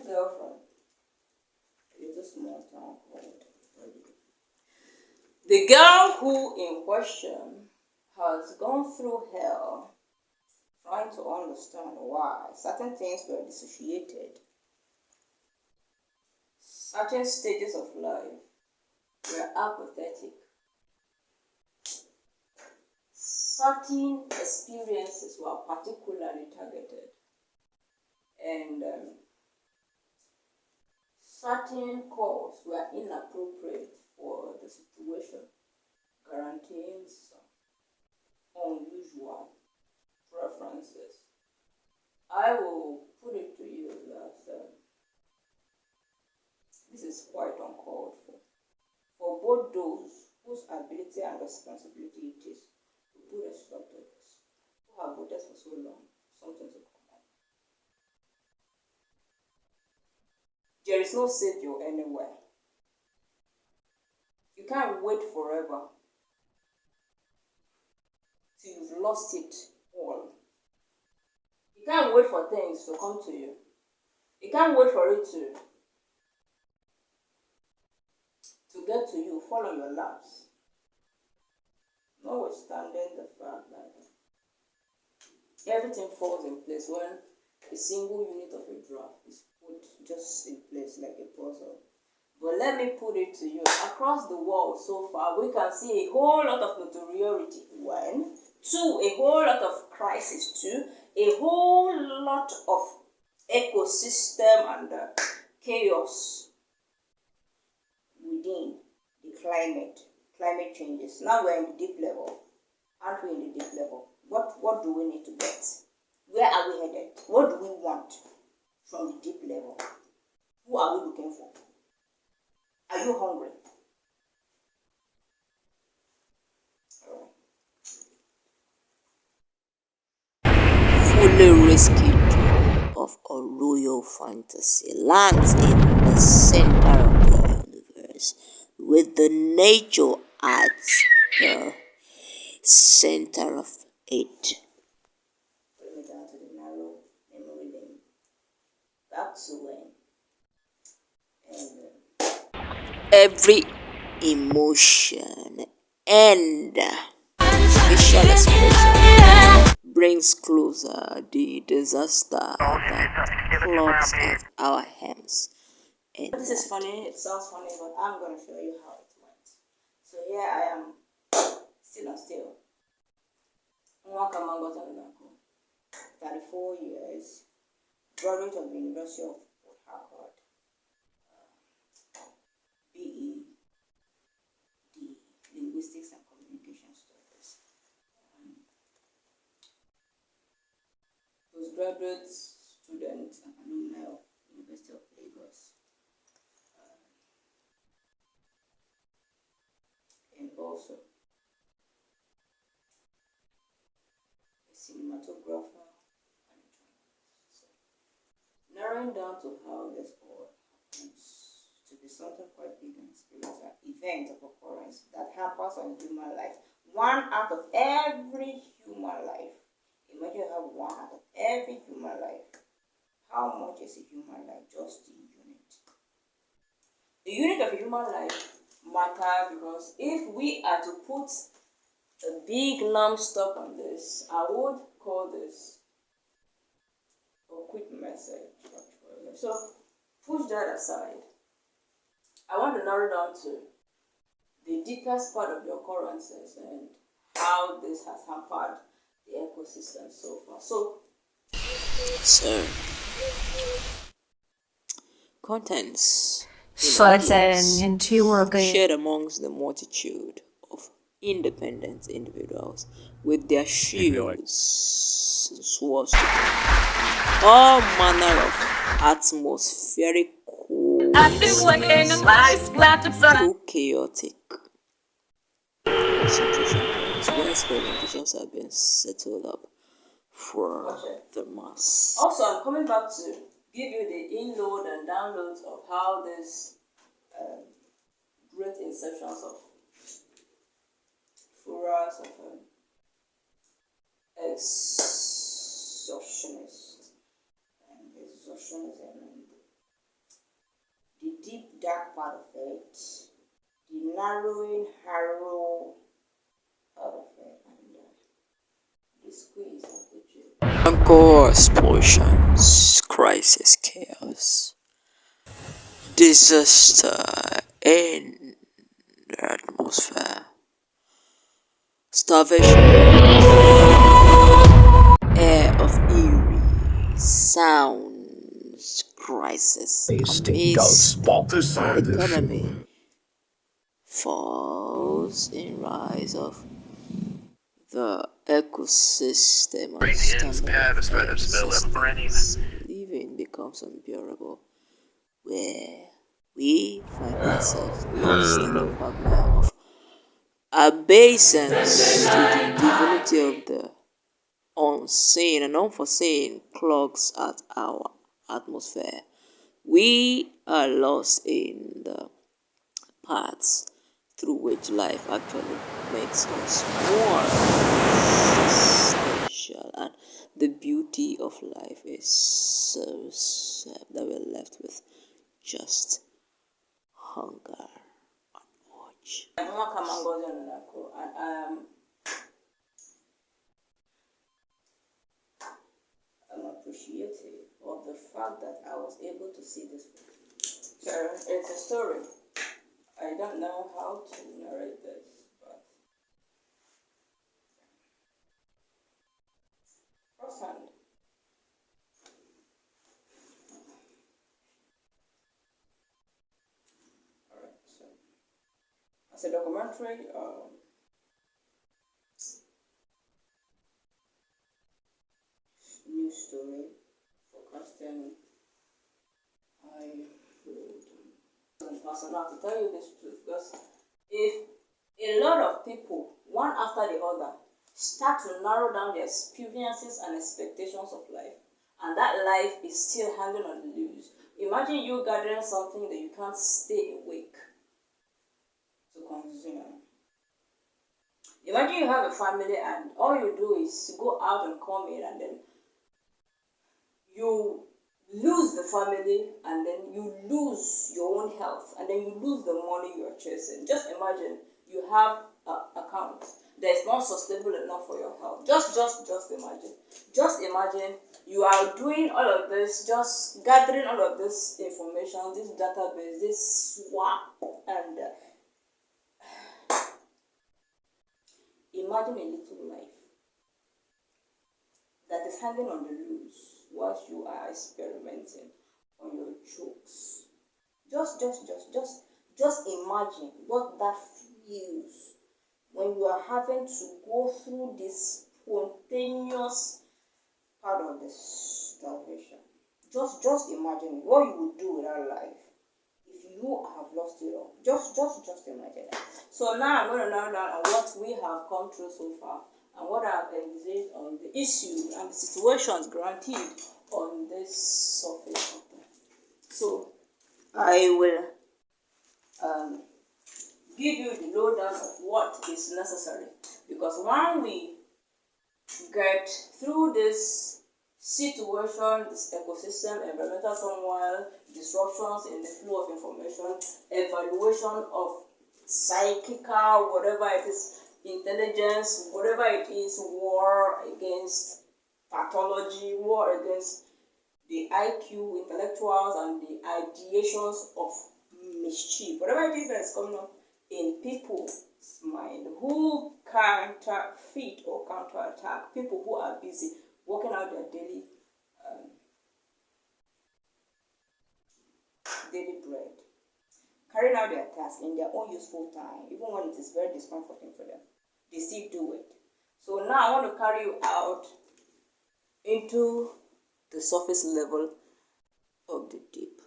girlfriend. It's a small town called Abuja. The girl who in question has gone through hell trying to understand why certain things were dissociated, certain stages of life were apathetic, certain experiences were particularly targeted, and certain calls were inappropriate for the situation, guaranteeing some unusual preferences. I will put it to you that this is quite uncalled for both those whose ability and responsibility it is to put a stop to this, who have voted for so long, something to come on. There is no savior anywhere. You can't wait forever till you've lost it all. You can't wait for things to come to you. You can't wait for it to get to you, follow your lapse. Notwithstanding the fact that everything falls in place when a single unit of a draft is put just in place like a puzzle. But let me put it to you, across the world so far, we can see a whole lot of notoriety, one. Two, a whole lot of crisis, two. A whole lot of ecosystem and chaos within the climate changes. Now we're in the deep level. Aren't we in the deep level? What do we need to get? Where are we headed? What do we want from the deep level? Who are we looking for? Are you hungry? Fully rescued of a royal fantasy lands in the center of the universe with the nature at the center of it. Bring me down to the narrow memory lane. Back to when? And Every emotion and facial expression brings closer the disaster that clogs at our hands. And this is funny, it sounds funny, but I'm going to show you how it went. So here I am, still and still. 34 years, graduate of the University of Port Harcourt, BE, Linguistics and Communication Studies. Postgraduate student and alumni of University of Lagos. And also a cinematographer and a journalist. So, narrowing down to how this all happens to be something quite big and spiritual event of occurrence that happens on human life. One out of every human life. Imagine you have one out of every human life. How much is a human life? Just the unit. The unit of a human life matter because if we are to put a big non-stop on this, I would call this a quick message actually. So push that aside. I want to narrow down to the deepest part of the occurrences and how this has hampered the ecosystem so far. So contents certain into working shared amongst the multitude of independent individuals with their shields and swords to guard all manner of atmospheric too chaotic concentration points where experimentations have been settled up for the mass. also, I'm coming back to give you the inload and downloads of how this great inceptions of furors of exhaustionism and part of it, the narrowing, harrow part of it, and the squeeze of the jib. Encore explosions, crisis, chaos, disaster in the atmosphere, starvation, air of eerie sounds, crisis, amidst economy, falls in rise of the ecosystem and stamina systems. Living becomes unbearable, where we find ourselves lost in the quagmire of obeisance to the divinity of the unseen and unforeseen clogs at our atmosphere. We are lost in the paths through which life actually makes us more existential, and the beauty of life is so sad that we're left with just hunger and urge. I'm appreciative of the fact that I was able to see this. So it's a story. I don't know how to narrate this, but firsthand. Alright, so as a documentary, news story forecasting, I would personal to tell you this truth, because if a lot of people, one after the other, start to narrow down their experiences and expectations of life, and that life is still hanging on the loose. Imagine you gathering something that you can't stay awake to consume. Imagine you have a family and all you do is go out and come in, and then you lose the family, and then you lose your own health, and then you lose the money you are chasing. Just imagine you have an account that is not sustainable enough for your health. Just imagine. Just imagine you are doing all of this, just gathering all of this information, this database, this swap, and imagine a little life that is hanging on the loose whilst you are experimenting on your jokes. Just imagine what that feels when you are having to go through this spontaneous part of the starvation. Just imagine what you would do with that life if you have lost it all. Just imagine it. So now I'm going to narrow down on what we have come through so far, and what I've envisaged on the issue and the situations granted on this surface of them. So I will give you the lowdown of what is necessary, because when we get through this situation, this ecosystem, environmental turmoil, disruptions in the flow of information, evaluation of psychical, whatever it is, intelligence, whatever it is, war against pathology, war against the IQ, intellectuals, and the ideations of mischief, whatever it is that's coming up in people's mind, who counterfeit or counterattack people who are busy working out their daily bread, carrying out their tasks in their own useful time, even when it is very discomforting for them. They still do it. So now I want to carry you out into the surface level of the deep.